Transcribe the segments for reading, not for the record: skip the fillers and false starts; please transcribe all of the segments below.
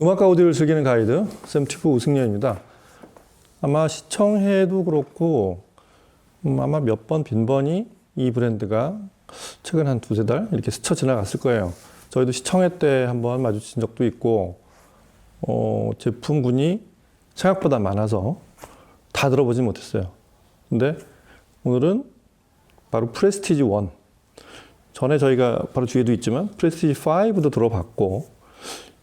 음악과 오디오를 즐기는 가이드 샘튜브 우승렬입니다. 아마 시청해도 그렇고 아마 몇 번 빈번히 이 브랜드가 최근 한 두세 달 이렇게 스쳐 지나갔을 거예요. 저희도 시청회 때 한번 마주친 적도 있고 제품군이 생각보다 많아서 다 들어보지 못했어요. 근데 오늘은 바로 프레스티지 1, 전에 저희가 바로 뒤에도 있지만 프레스티지 5도 들어봤고,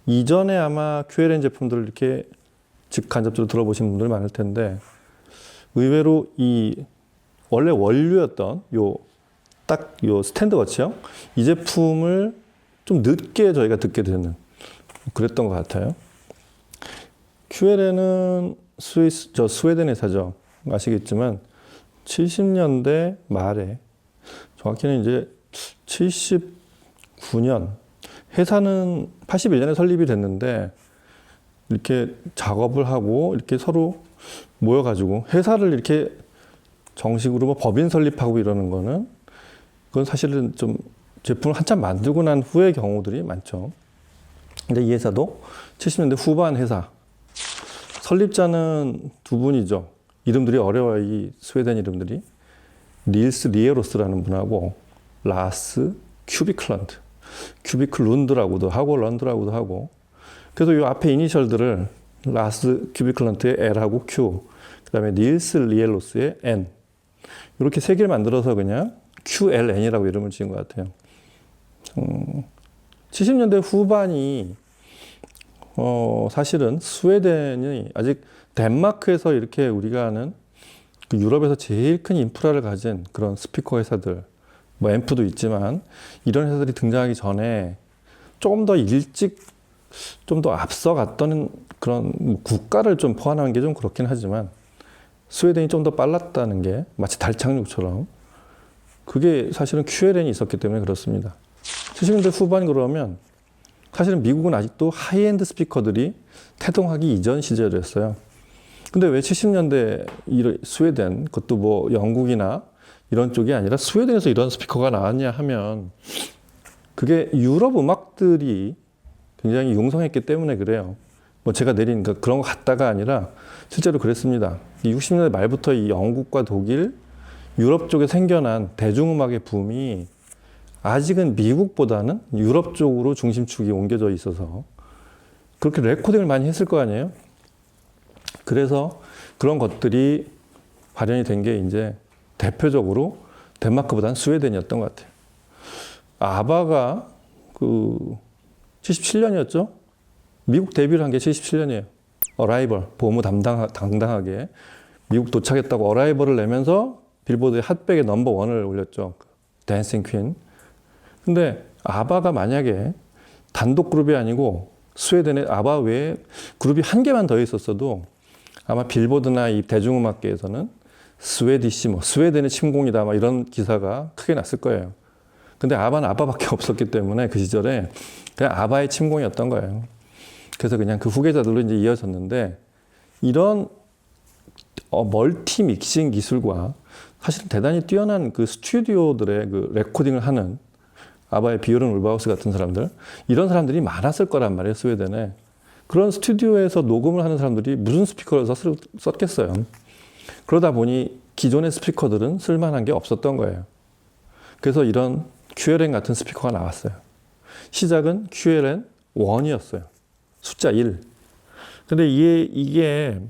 이전에 아마 QLN 제품들을 이렇게 직간접적으로 들어보신 분들 많을 텐데, 의외로 이 원래 원료였던 요 스탠드 워치형 이 제품을 좀 늦게 저희가 듣게 되는 그랬던 것 같아요. QLN은 스웨덴 회사죠. 아시겠지만 70년대 말에, 정확히는 이제 79년, 회사는 81년에 설립이 됐는데 이렇게 작업을 하고 이렇게 서로 모여가지고 회사를 이렇게 정식으로 뭐 법인 설립하고 이러는 거는, 그건 사실은 좀 제품을 한참 만들고 난 후의 경우들이 많죠. 근데 이 회사도 70년대 후반 회사, 설립자는 두 분이죠. 이름들이 어려워요, 이 스웨덴 이름들이. 닐스 리에로스라는 분하고 라스 큐비클런드, 큐비클룬드라고도 하고 런드라고도 하고. 그래서 이 앞에 이니셜들을 라스 큐비클런트의 L하고 Q, 그 다음에 닐스 리엘로스의 N, 이렇게 세 개를 만들어서 그냥 QLN이라고 이름을 지은 것 같아요. 70년대 후반이 사실은 스웨덴이 아직 덴마크에서 이렇게 우리가 아는 그 유럽에서 제일 큰 인프라를 가진 그런 스피커 회사들, 뭐 앰프도 있지만 이런 회사들이 등장하기 전에 조금 더 일찍 좀 더 앞서갔던 그런 국가를 좀 포함한 게 좀 그렇긴 하지만, 스웨덴이 좀 더 빨랐다는 게 마치 달 착륙처럼, 그게 사실은 QLN이 있었기 때문에 그렇습니다. 70년대 후반 그러면 사실은 미국은 아직도 하이엔드 스피커들이 태동하기 이전 시절이었어요. 근데 왜 70년대 스웨덴, 그것도 뭐 영국이나 이런 쪽이 아니라 스웨덴에서 이런 스피커가 나왔냐 하면, 그게 유럽 음악들이 굉장히 융성했기 때문에 그래요. 뭐 제가 내린 그런 거 같다가 아니라 실제로 그랬습니다. 이 60년대 말부터 이 영국과 독일, 유럽 쪽에 생겨난 대중음악의 붐이 아직은 미국보다는 유럽 쪽으로 중심축이 옮겨져 있어서 그렇게 레코딩을 많이 했을 거 아니에요. 그래서 그런 것들이 발현이 된 게 이제 대표적으로 덴마크보다는 스웨덴이었던 것 같아요. 아바가 77년이었죠? 미국 데뷔를 한 게 77년이에요. 어라이벌, 보무 당당하게 미국 도착했다고 어라이벌을 내면서 빌보드의 핫백에 넘버 원을 올렸죠. 댄싱 퀸. 근데 아바가 만약에 단독 그룹이 아니고 스웨덴에 아바 외에 그룹이 한 개만 더 있었어도 아마 빌보드나 이 대중음악계에서는 스웨덴의 침공이다, 막 이런 기사가 크게 났을 거예요. 근데 아바는 아바밖에 없었기 때문에 그 시절에 그냥 아바의 침공이었던 거예요. 그래서 그냥 그 후계자들로 이제 이어졌는데, 이런 멀티 믹싱 기술과 사실 대단히 뛰어난 그 스튜디오들의 그 레코딩을 하는 아바의 비오른 울바우스 같은 사람들, 이런 사람들이 많았을 거란 말이에요, 스웨덴에. 그런 스튜디오에서 녹음을 하는 사람들이 무슨 스피커를 썼겠어요. 그러다 보니 기존의 스피커들은 쓸만한 게 없었던 거예요. 그래서 이런 QLN 같은 스피커가 나왔어요. 시작은 QLN 1이었어요. 숫자 1. 근데 이게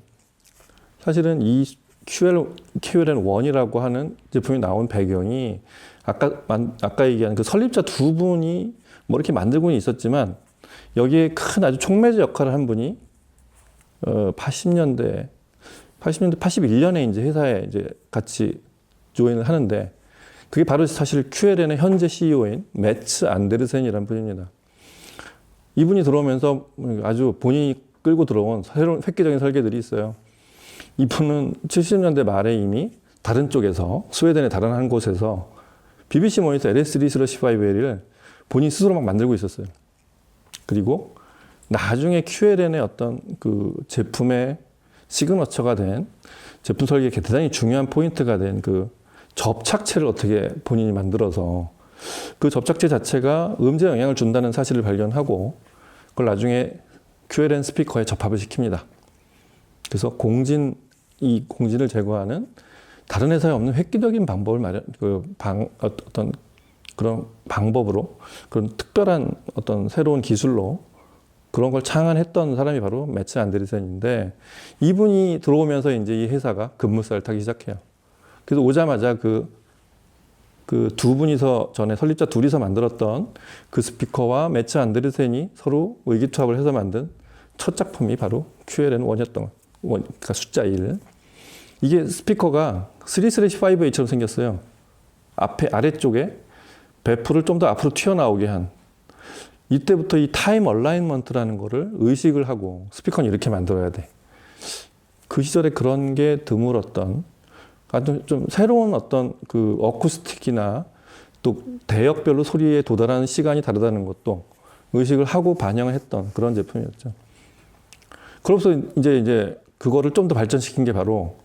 사실은 이 QLN 1이라고 하는 제품이 나온 배경이 아까 얘기한 그 설립자 두 분이 뭐 이렇게 만들고는 있었지만, 여기에 큰 아주 촉매제 역할을 한 분이 81년에 이제 회사에 이제 같이 조인을 하는데, 그게 바로 사실 QLN의 현재 CEO인 매츠 안데르센이라는 분입니다. 이분이 들어오면서 아주 본인이 끌고 들어온 새로운 획기적인 설계들이 있어요. 이분은 70년대 말에 이미 다른 쪽에서, 스웨덴의 다른 한 곳에서 BBC 모니터 LS3/5L을 본인 스스로 막 만들고 있었어요. 그리고 나중에 QLN의 어떤 그 제품의 시그너처가 된, 제품 설계에 대단히 중요한 포인트가 된 그 접착체를 어떻게 본인이 만들어서 그 접착제 자체가 음질에 영향을 준다는 사실을 발견하고, 그걸 나중에 QLN 스피커에 접합을 시킵니다. 그래서 이 공진을 제거하는 다른 회사에 없는 획기적인 방법을 어떤 그런 방법으로 그런 특별한 어떤 새로운 기술로 그런 걸 창안했던 사람이 바로 매츠 안데르센인데 이분이 들어오면서 이제 이 회사가 급물살을 타기 시작해요. 그래서 오자마자 그 두 분이서 전에 설립자 둘이서 만들었던 그 스피커와 매츠 안데르센이 서로 의기투합을 해서 만든 첫 작품이 바로 QLN1이었던 그러니까 숫자 1. 이게 스피커가 3/5A처럼 생겼어요. 아래쪽에 배프를 좀 더 앞으로 튀어나오게 한 이때부터 이 타임 얼라인먼트라는 거를 의식을 하고 스피커는 이렇게 만들어야 돼. 그 시절에 그런 게 드물었던 아주 좀 새로운 어떤 그 어쿠스틱이나 또 대역별로 소리에 도달하는 시간이 다르다는 것도 의식을 하고 반영을 했던 그런 제품이었죠. 그러면서 이제 그거를 좀 더 발전시킨 게 바로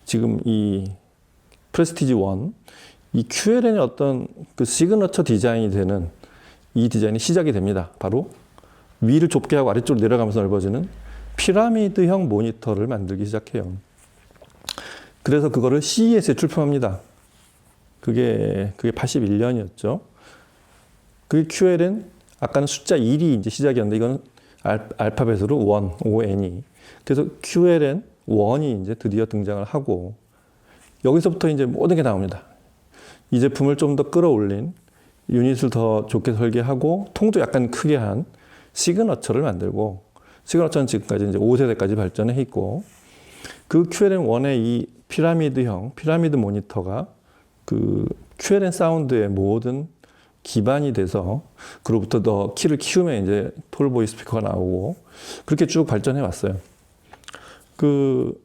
지금 이 프레스티지 1, 이 QLN의 어떤 그 시그너처 디자인이 되는 이 디자인이 시작이 됩니다. 바로 위를 좁게 하고 아래쪽으로 내려가면서 넓어지는 피라미드형 모니터를 만들기 시작해요. 그래서 그거를 CES에 출품합니다. 그게 81년이었죠. 그게 QLN, 아까는 숫자 1이 이제 시작이었는데 이거는 알파벳으로 1, ONE. 그래서 QLN 1이 이제 드디어 등장을 하고 여기서부터 이제 모든 게 나옵니다. 이 제품을 좀 더 끌어올린 유닛을 더 좋게 설계하고 통도 약간 크게 한 시그너처를 만들고 시그너처는 지금까지 이제 5세대까지 발전해 있고 그 QLN1의 이 피라미드 모니터가 그 QLN 사운드의 모든 기반이 돼서 그로부터 더 키를 키우면 이제 톨보이 스피커가 나오고 그렇게 쭉 발전해 왔어요. 그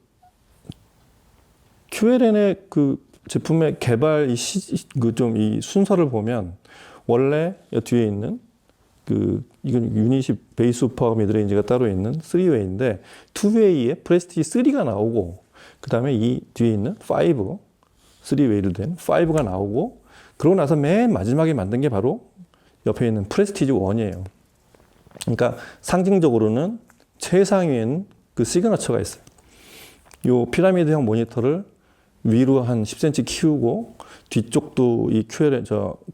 QLN의 그 제품의 개발 이 순서를 보면 원래 뒤에 있는 이건 유닛이 베이스 우퍼 미드레인지가 따로 있는 3웨이인데 2웨이에 프레스티지 3가 나오고 그 다음에 이 뒤에 있는 5, 3웨이로 된 5가 나오고 그러고 나서 맨 마지막에 만든 게 바로 옆에 있는 프레스티지 1이에요. 그러니까 상징적으로는 최상위에는 그 시그너처가 있어요. 이 피라미드형 모니터를 위로 한 10cm 키우고 뒤쪽도 이 QLN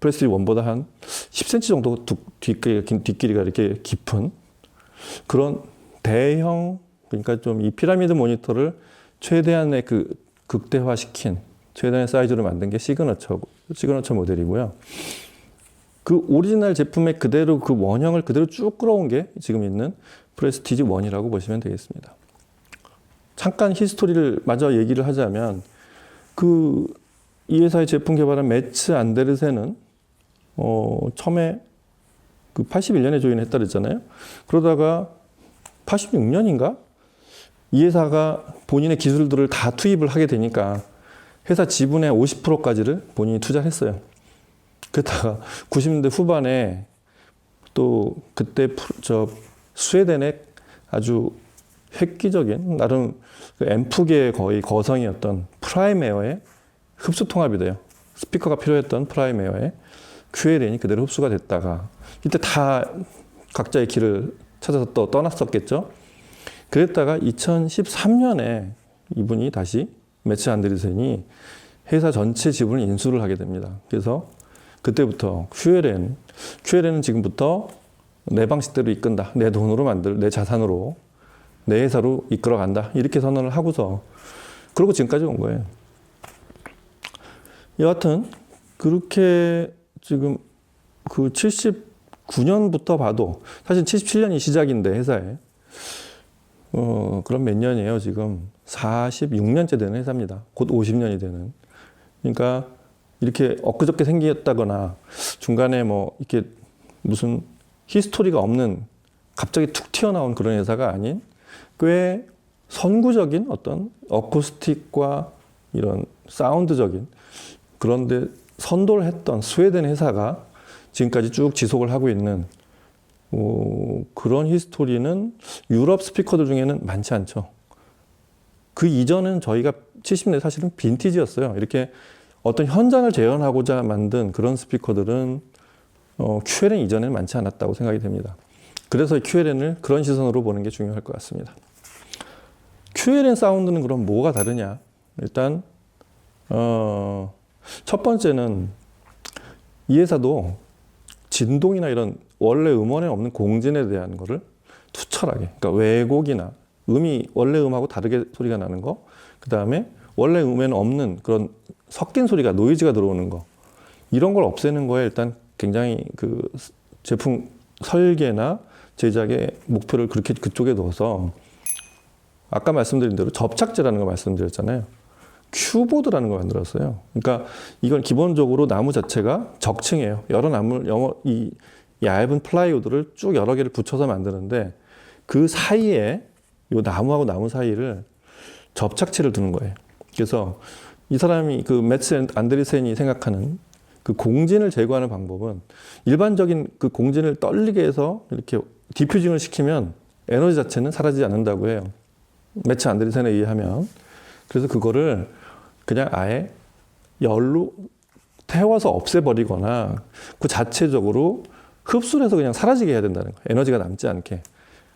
프레스티지 1보다 한 10cm 정도 뒷길이가 이렇게 깊은 그런 대형 그러니까 좀 이 피라미드 모니터를 최대한의 그 극대화시킨 최대한의 사이즈로 만든 게 시그너처 모델이고요. 그 오리지널 제품의 그대로 그 원형을 그대로 쭉 끌어온 게 지금 있는 프레스티지 1이라고 보시면 되겠습니다. 잠깐 히스토리를 마저 얘기를 하자면 이 회사의 제품 개발한 매츠 안데르센은 처음에 그 81년에 조인했다 그랬잖아요. 그러다가 86년인가? 이 회사가 본인의 기술들을 다 투입을 하게 되니까 회사 지분의 50%까지를 본인이 투자를 했어요. 그러다가 90년대 후반에 또 그때 스웨덴의 아주 획기적인 나름 앰프계의 거의 거성이었던 프라임웨어의 흡수 통합이 돼요. 스피커가 필요했던 프라임웨어에 QLN이 그대로 흡수가 됐다가 이때 다 각자의 길을 찾아서 또 떠났었겠죠. 그랬다가 2013년에 이분이 다시 매츠 안데르센이 회사 전체 지분을 인수를 하게 됩니다. 그래서 그때부터 QLN은 지금부터 내 방식대로 이끈다. 내 돈으로 내 자산으로, 내 회사로 이끌어간다. 이렇게 선언을 하고서 그러고 지금까지 온 거예요. 여하튼 그렇게 지금 그 79년부터 봐도 사실 77년이 시작인데 회사에 그럼 몇 년이에요? 지금 46년째 되는 회사입니다. 곧 50년이 되는. 그러니까 이렇게 엊그저께 생겼다거나 중간에 뭐 이렇게 무슨 히스토리가 없는 갑자기 툭 튀어나온 그런 회사가 아닌 꽤 선구적인 어떤 어쿠스틱과 이런 사운드적인 그런데 선도를 했던 스웨덴 회사가 지금까지 쭉 지속을 하고 있는 그런 히스토리는 유럽 스피커들 중에는 많지 않죠. 그 이전은 저희가 70년대 사실은 빈티지였어요. 이렇게 어떤 현장을 재현하고자 만든 그런 스피커들은 QLN 이전에는 많지 않았다고 생각이 됩니다. 그래서 QLN을 그런 시선으로 보는 게 중요할 것 같습니다. QLN 사운드는 그럼 뭐가 다르냐? 일단 첫 번째는 이 회사도 진동이나 이런 원래 음원에 없는 공진에 대한 거를 투철하게, 그러니까 왜곡이나 음이 원래 음하고 다르게 소리가 나는 거, 그 다음에 원래 음에는 없는 그런 섞인 소리가, 노이즈가 들어오는 거, 이런 걸 없애는 거에 일단 굉장히 그 제품 설계나 제작의 목표를 그렇게 그쪽에 넣어서, 아까 말씀드린 대로 접착제라는 거 말씀드렸잖아요. 큐보드라는 걸 만들었어요. 그러니까 이건 기본적으로 나무 자체가 적층이에요. 여러 나무, 이 얇은 플라이우드를 쭉 여러 개를 붙여서 만드는데 그 사이에 이 나무하고 나무 사이를 접착체를 두는 거예요. 그래서 이 사람이 그 매츠 안드리센이 생각하는 그 공진을 제거하는 방법은 일반적인 그 공진을 떨리게 해서 이렇게 디퓨징을 시키면 에너지 자체는 사라지지 않는다고 해요. 매츠 안드리센에 의하면. 그래서 그거를 그냥 아예 열로 태워서 없애버리거나 그 자체적으로 흡수를 해서 그냥 사라지게 해야 된다는 거예요. 에너지가 남지 않게.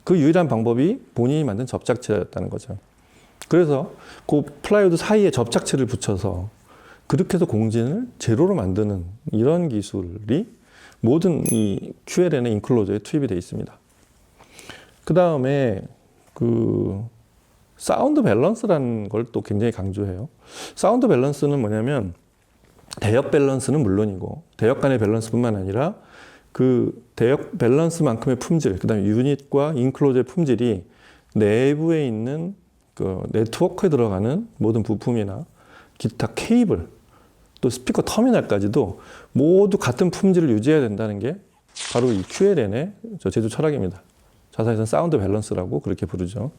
그 유일한 방법이 본인이 만든 접착제였다는 거죠. 그래서 그 플라이우드 사이에 접착체를 붙여서 그렇게 해서 공진을 제로로 만드는 이런 기술이 모든 이 QLN의 인클로저에 투입이 되어 있습니다. 그 다음에 그 사운드 밸런스라는 걸 또 굉장히 강조해요. 사운드 밸런스는 뭐냐면 대역 밸런스는 물론이고 대역 간의 밸런스뿐만 아니라 그 대역 밸런스만큼의 품질, 그 다음에 유닛과 인클로저의 품질이 내부에 있는 그 네트워크에 들어가는 모든 부품이나 기타 케이블, 또 스피커 터미널까지도 모두 같은 품질을 유지해야 된다는 게 바로 이 QLN의 제조 철학입니다. 자사에서는 사운드 밸런스라고 그렇게 부르죠.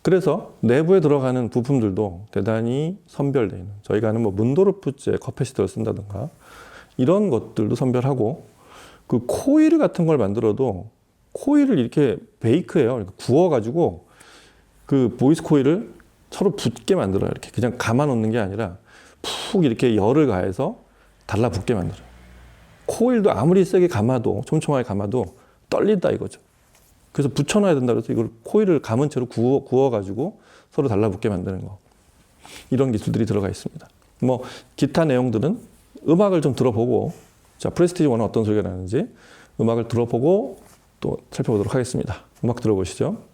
그래서 내부에 들어가는 부품들도 대단히 선별되어 있는, 저희가 아는 뭐 문도르프제 커패시터를 쓴다든가 이런 것들도 선별하고, 그 코일 같은 걸 만들어도 코일을 이렇게 베이크해요. 이렇게 구워가지고 그 보이스 코일을 서로 붙게 만들어요. 이렇게 그냥 감아 놓는 게 아니라 푹 이렇게 열을 가해서 달라붙게 만들어요. 코일도 아무리 세게 감아도, 촘촘하게 감아도 떨린다 이거죠. 그래서 붙여놔야 된다 그래서 이걸 코일을 감은 채로 구워가지고 서로 달라붙게 만드는 거. 이런 기술들이 들어가 있습니다. 뭐 기타 내용들은 음악을 좀 들어보고, 자 프레스티지 1은 어떤 소리가 나는지 음악을 들어보고 또 살펴보도록 하겠습니다. 음악 들어보시죠.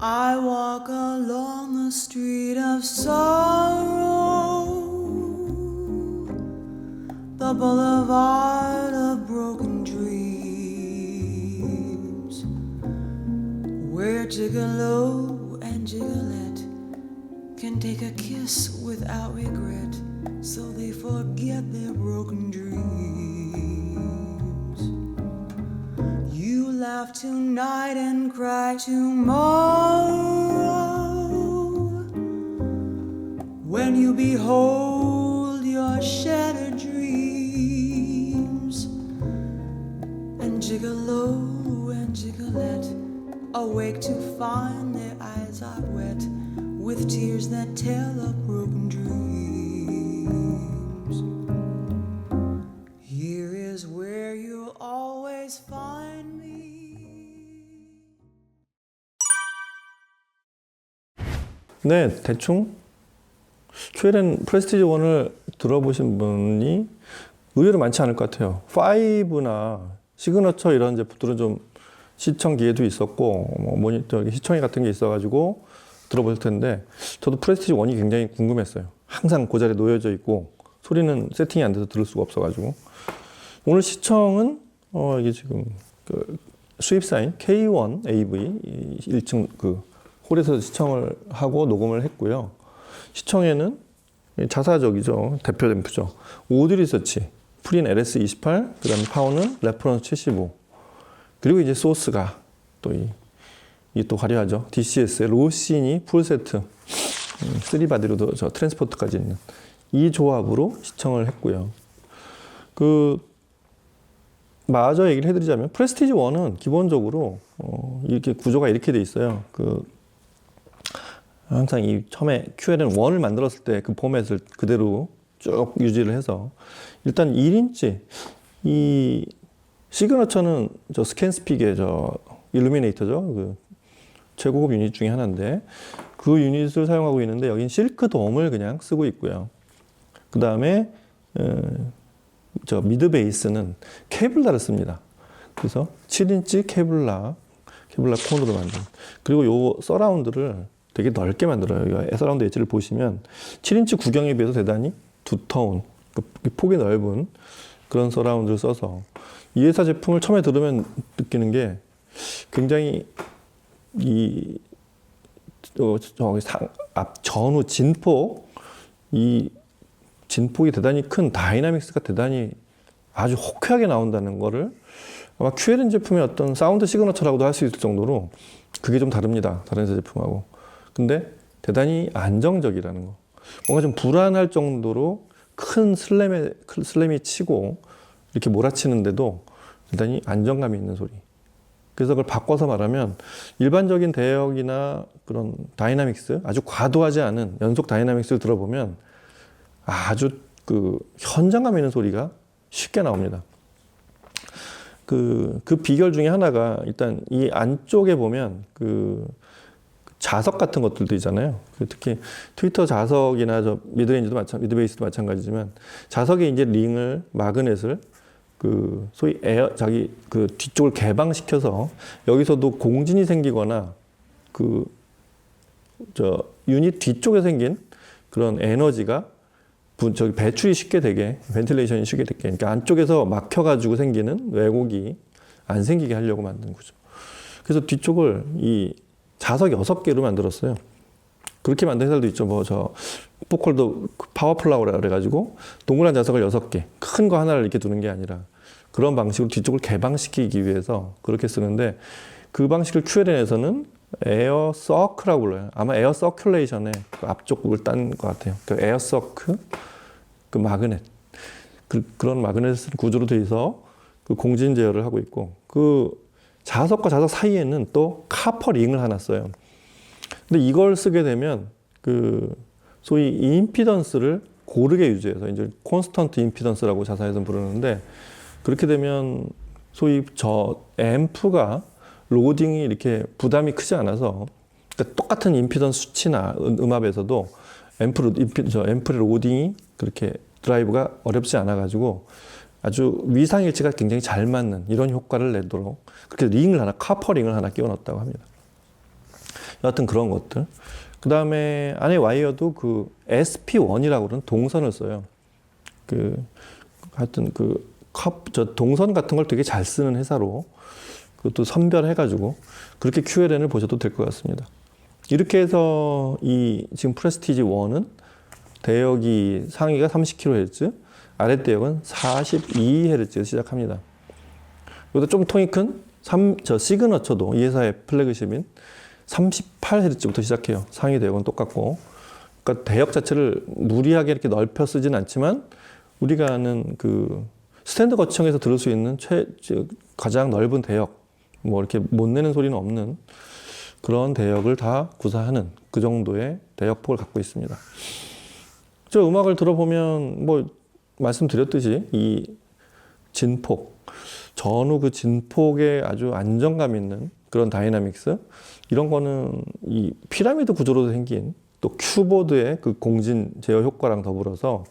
I walk along the street of sorrow, the boulevard of broken dreams, where Gigolo and Gigolette can take a kiss without regret, so they forget their broken dreams. You laugh tonight and cry tomorrow, when you behold your shattered dreams. And Gigolo and Gigolette awake to find their eyes are wet with tears that tell of broken dreams. Here is where you'll always find me. 네, 대충 최애는 프레스티지 1을 들어보신 분이 의외로 많지 않을 것 같아요. 5나 시그너처 이런 제품들은 좀 시청 기회도 있었고 뭐 모니터 시청회 같은 게 있어가지고 들어보실 텐데, 저도 프레스티지 1이 굉장히 궁금했어요. 항상 그 자리에 놓여져 있고 소리는 세팅이 안 돼서 들을 수가 없어가지고. 오늘 시청은 이게 지금 그 수입사인 K1 AV 1층 그 홀에서 시청을 하고 녹음을 했고요. 시청에는 자사적이죠. 대표 앰프죠. 오디 리서치, 프린 LS28, 그 다음에 파워는 레퍼런스 75, 그리고 이제 소스가 또 이게 또 화려하죠. DCS의 로시니 풀세트, 3바디로도 저 트랜스포트까지 있는 이 조합으로 시청을 했고요. 마저 얘기를 해드리자면 프레스티지 1은 기본적으로 이렇게 구조가 이렇게 돼 있어요. 항상 이 처음에 QL은 1을 만들었을 때 그 포맷을 그대로 쭉 유지를 해서 일단 1인치 이 시그너처는 저 스캔스픽의 저 일루미네이터죠. 그 최고급 유닛 중에 하나인데 그 유닛을 사용하고 있는데 여긴 실크 돔을 그냥 쓰고 있고요. 그 다음에 저 미드 베이스는 케블라를 씁니다. 그래서 7인치 케블라 콘으로 만든. 그리고 요 서라운드를 되게 넓게 만들어요. 이 서라운드 엣지를 보시면 7인치 구경에 비해서 대단히 두터운, 폭이 넓은 그런 서라운드를 써서 이 회사 제품을 처음에 들으면 느끼는 게 굉장히 앞 전후 이 진폭이 대단히 큰 다이나믹스가 대단히 아주 호쾌하게 나온다는 거를 아마 QLN 제품의 어떤 사운드 시그너처라고도 할 수 있을 정도로 그게 좀 다릅니다. 다른 회사 제품하고. 근데 대단히 안정적이라는 거. 뭔가 좀 불안할 정도로 큰 슬램이 치고 이렇게 몰아치는데도 대단히 안정감이 있는 소리. 그래서 그걸 바꿔서 말하면 일반적인 대역이나 그런 다이나믹스, 아주 과도하지 않은 연속 다이나믹스를 들어보면 아주 그 현장감 있는 소리가 쉽게 나옵니다. 그 비결 중에 하나가 일단 이 안쪽에 보면 그 자석 같은 것들도 있잖아요. 특히 트위터 자석이나 저 미드베이스도 마찬가지지만 자석에 이제 링을 마그넷을 그 소위 그 뒤쪽을 개방시켜서 여기서도 공진이 생기거나 유닛 뒤쪽에 생긴 그런 에너지가 배출이 쉽게 되게, 벤틸레이션이 쉽게 되게, 그러니까 안쪽에서 막혀가지고 생기는 왜곡이 안 생기게 하려고 만든 거죠. 그래서 뒤쪽을 이 자석 6개로 만들었어요. 그렇게 만든 회사도 있죠. 포컬도 파워플라워라 그래가지고 동그란 자석을 6개, 큰 거 하나를 이렇게 두는 게 아니라 그런 방식으로 뒤쪽을 개방시키기 위해서 그렇게 쓰는데, 그 방식을 QLN에서는 에어 서크라고 불러요. 아마 에어 서큘레이션의 그 앞쪽을 딴 것 같아요. 그 에어 서크, 그 마그넷, 그런 마그넷 구조로 되어 있어 그 공진 제어를 하고 있고, 그 자석과 자석 사이에는 또 카퍼 링을 하나 써요. 근데 이걸 쓰게 되면 그 소위 임피던스를 고르게 유지해서 이제 콘스턴트 임피던스라고 자사에서는 부르는데, 그렇게 되면 소위 저 앰프가 로딩이 이렇게 부담이 크지 않아서, 그러니까 똑같은 임피던스 수치나 음압에서도 앰프의 로딩이 그렇게 드라이브가 어렵지 않아 가지고 아주 위상일치가 굉장히 잘 맞는 이런 효과를 내도록 그렇게 카퍼 링을 하나 끼워 넣었다고 합니다. 여하튼 그런 것들. 그 다음에 안에 와이어도 그 SP1이라고 그러는 동선을 써요. 하여튼 저 동선 같은 걸 되게 잘 쓰는 회사로 그것도 선별해가지고 그렇게 QLN을 보셔도 될 것 같습니다. 이렇게 해서 이 지금 프레스티지 1은 대역이 상위가 30kHz, 아래 대역은 42Hz 시작합니다. 이것도 좀 통이 큰 저 시그너처도 이 회사의 플래그십인 38Hz부터 시작해요. 상위 대역은 똑같고. 그러니까 대역 자체를 무리하게 이렇게 넓혀 쓰진 않지만 우리가 아는 그 스탠드 거치형에서 들을 수 있는 가장 넓은 대역, 뭐 이렇게 못 내는 소리는 없는 그런 대역을 다 구사하는 그 정도의 대역폭을 갖고 있습니다. 저 음악을 들어보면 뭐 말씀드렸듯이 이 진폭, 전후 그 진폭에 아주 안정감 있는 그런 다이나믹스, 이런 거는 이 피라미드 구조로 생긴 또 큐보드의 그 공진 제어 효과랑 더불어서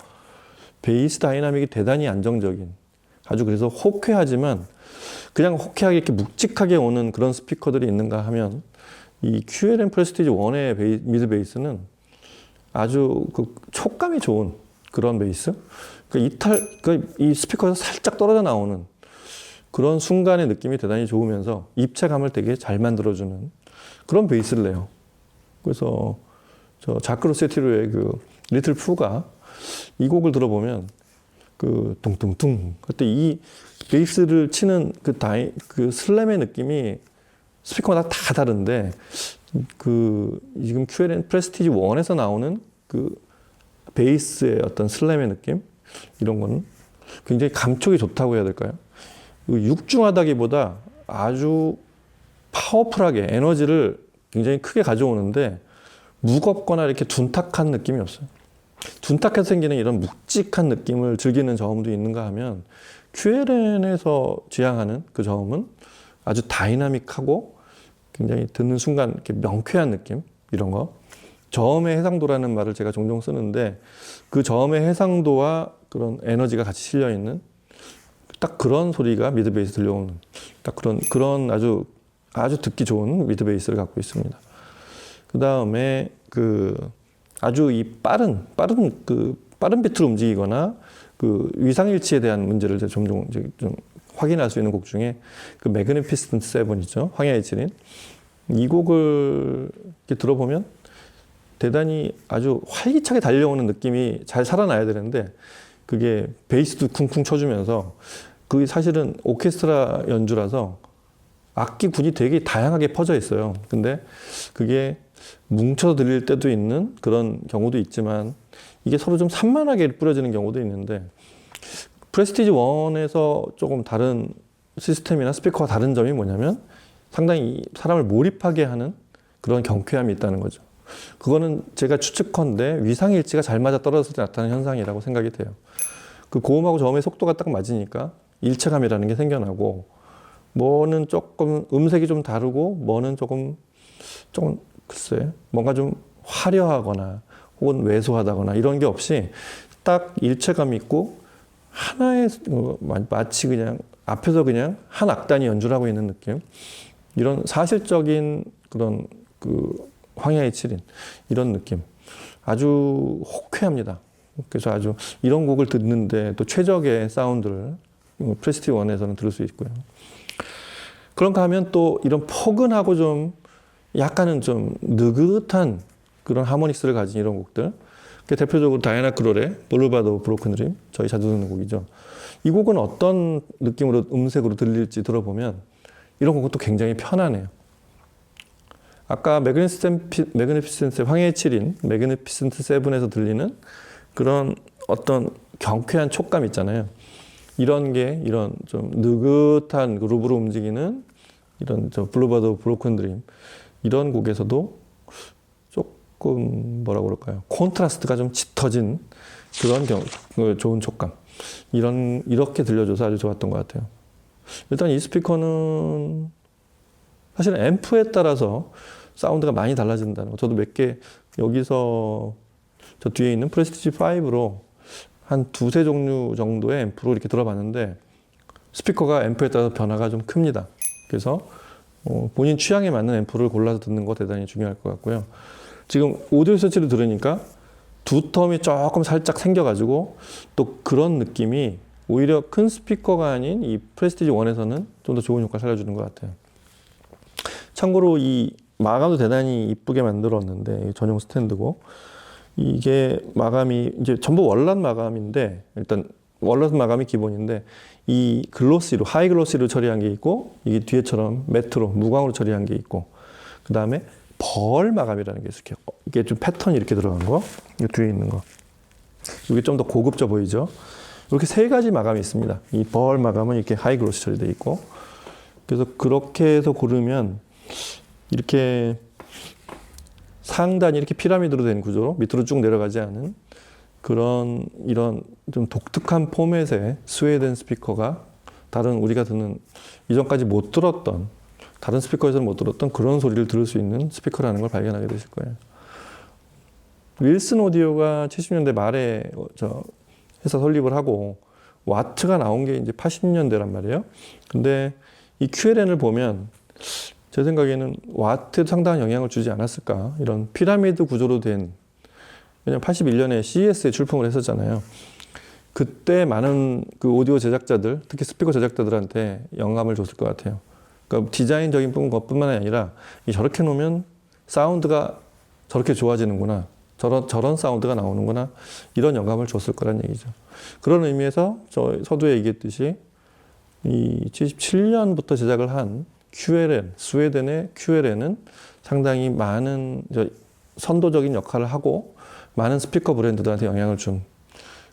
베이스 다이나믹이 대단히 안정적인, 아주 그래서 호쾌하지만 그냥 호쾌하게 이렇게 묵직하게 오는 그런 스피커들이 있는가 하면 이 QLN 프레스티지 1의 미드 베이스는 아주 그 촉감이 좋은 그런 베이스. 이 스피커에서 살짝 떨어져 나오는 그런 순간의 느낌이 대단히 좋으면서 입체감을 되게 잘 만들어주는 그런 베이스를 내요. 그래서 저 자크 로세티로의 그 리틀 푸가 이 곡을 들어보면 그 뚱뚱뚱 그때 이 베이스를 치는 그 슬램의 느낌이 스피커마다 다 다른데 그 지금 QLN 프레스티지 1에서 나오는 그 베이스의 어떤 슬램의 느낌, 이런 거는 굉장히 감촉이 좋다고 해야 될까요? 육중하다기보다 아주 파워풀하게 에너지를 굉장히 크게 가져오는데 무겁거나 이렇게 둔탁한 느낌이 없어요. 둔탁해서 생기는 이런 묵직한 느낌을 즐기는 저음도 있는가 하면 QLN에서 지향하는 그 저음은 아주 다이나믹하고 굉장히 듣는 순간 이렇게 명쾌한 느낌, 이런 거. 저음의 해상도라는 말을 제가 종종 쓰는데 그 저음의 해상도와 그런 에너지가 같이 실려 있는 딱 그런 소리가 미드 베이스 들려오는 딱 그런 아주 듣기 좋은 미드 베이스를 갖고 있습니다. 그 다음에 아주 이 빠른 비트로 움직이거나 그 위상일치에 대한 문제를 종종 좀 확인할 수 있는 곡 중에 그 매그니피센트 세븐이죠. 황야의 7인. 이 곡을 이렇게 들어보면 대단히 아주 활기차게 달려오는 느낌이 잘 살아나야 되는데 그게 베이스도 쿵쿵 쳐주면서 그게 사실은 오케스트라 연주라서 악기군이 되게 다양하게 퍼져 있어요. 근데 그게 뭉쳐서 들릴 때도 있는 그런 경우도 있지만 이게 서로 좀 산만하게 뿌려지는 경우도 있는데 프레스티지 1에서 조금 다른 시스템이나 스피커와 다른 점이 뭐냐면 상당히 사람을 몰입하게 하는 그런 경쾌함이 있다는 거죠. 그거는 제가 추측컨대 위상일치가 잘 맞아 떨어졌을 때 나타나는 현상이라고 생각이 돼요. 그 고음하고 저음의 속도가 딱 맞으니까 일체감이라는 게 생겨나고 뭐는 조금 음색이 좀 다르고 뭐는 조금 글쎄 뭔가 좀 화려하거나 혹은 왜소하다거나 이런 게 없이 딱 일체감 있고 하나의 마치 그냥 앞에서 그냥 한 악단이 연주를 하고 있는 느낌, 이런 사실적인 그런 황야의 7인 이런 느낌 아주 호쾌합니다. 그래서 아주 이런 곡을 듣는데 또 최적의 사운드를 프레스티지 1에서는 들을 수 있고요. 그런가 하면 또 이런 포근하고 좀 약간은 좀 느긋한 그런 하모닉스를 가진 이런 곡들, 대표적으로 다이애나 크롤의 볼루바드 오브 브로큰 드림, 저희 자주 듣는 곡이죠. 이 곡은 어떤 느낌으로 음색으로 들릴지 들어보면 이런 곡은 또 굉장히 편안해요. 아까 매그니피센트의 황해의 7인 매그니피센트 7에서 들리는 그런 어떤 경쾌한 촉감 있잖아요. 이런 좀 느긋한 그루브로 움직이는 이런 블루바드 오브 브로큰 드림, 이런 곡에서도 조금 뭐라고 그럴까요? 콘트라스트가 좀 짙어진 그런 좋은 촉감, 이렇게 들려줘서 아주 좋았던 것 같아요. 일단 이 스피커는 사실 앰프에 따라서 사운드가 많이 달라진다는 거. 저도 몇 개 여기서 저 뒤에 있는 프레스티지 5로 한 두세 종류 정도의 앰프로 이렇게 들어봤는데 스피커가 앰프에 따라서 변화가 좀 큽니다. 그래서 본인 취향에 맞는 앰프를 골라서 듣는 거 대단히 중요할 것 같고요. 지금 오디오 리서치를 들으니까 두텀이 조금 살짝 생겨가지고 또 그런 느낌이 오히려 큰 스피커가 아닌 이 프레스티지 1에서는 좀 더 좋은 효과를 살려주는 것 같아요. 참고로 이 마감도 대단히 이쁘게 만들었는데 전용 스탠드고 이게 마감이 이제 전부 월란 마감인데 일단 월란 마감이 기본인데 이 글로시로 하이 글로시로 처리한 게 있고 이게 뒤에처럼 매트로 무광으로 처리한 게 있고 그 다음에 벌 마감이라는 게 있어요. 이게 좀 패턴이 이렇게 들어간 거, 이 뒤에 있는 거. 이게 좀 더 고급져 보이죠? 이렇게 세 가지 마감이 있습니다. 이 벌 마감은 이렇게 하이 글로시 처리되어 있고, 그래서 그렇게 해서 고르면 이렇게 상단이 이렇게 피라미드로 된 구조로 밑으로 쭉 내려가지 않은 그런 이런 좀 독특한 포맷의 스웨덴 스피커가 다른 우리가 듣는 이전까지 못 들었던 다른 스피커에서는 못 들었던 그런 소리를 들을 수 있는 스피커라는 걸 발견하게 되실 거예요. 윌슨 오디오가 70년대 말에 회사 설립을 하고 와트가 나온 게 이제 80년대란 말이에요. 근데 이 QLN을 보면 제 생각에는 와트에 상당한 영향을 주지 않았을까. 이런 피라미드 구조로 된, 왜냐면 81년에 CES에 출품을 했었잖아요. 그때 많은 그 오디오 제작자들, 특히 스피커 제작자들한테 영감을 줬을 것 같아요. 그러니까 디자인적인 것뿐만 아니라 저렇게 놓으면 사운드가 저렇게 좋아지는구나. 저런 사운드가 나오는구나. 이런 영감을 줬을 거란 얘기죠. 그런 의미에서 저 서두에 얘기했듯이 이 77년부터 제작을 한 QLN, 스웨덴의 QLN은 상당히 많은 선도적인 역할을 하고 많은 스피커 브랜드들한테 영향을 준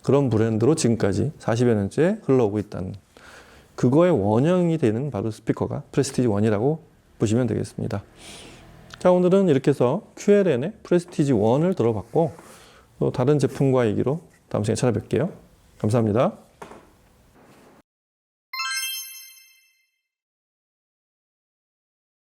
그런 브랜드로 지금까지 40여 년째 흘러오고 있다는 그거의 원형이 되는 바로 스피커가 프레스티지 1이라고 보시면 되겠습니다. 자, 오늘은 이렇게 해서 QLN의 프레스티지 1을 들어봤고 또 다른 제품과 얘기로 다음 시간에 찾아뵐게요. 감사합니다.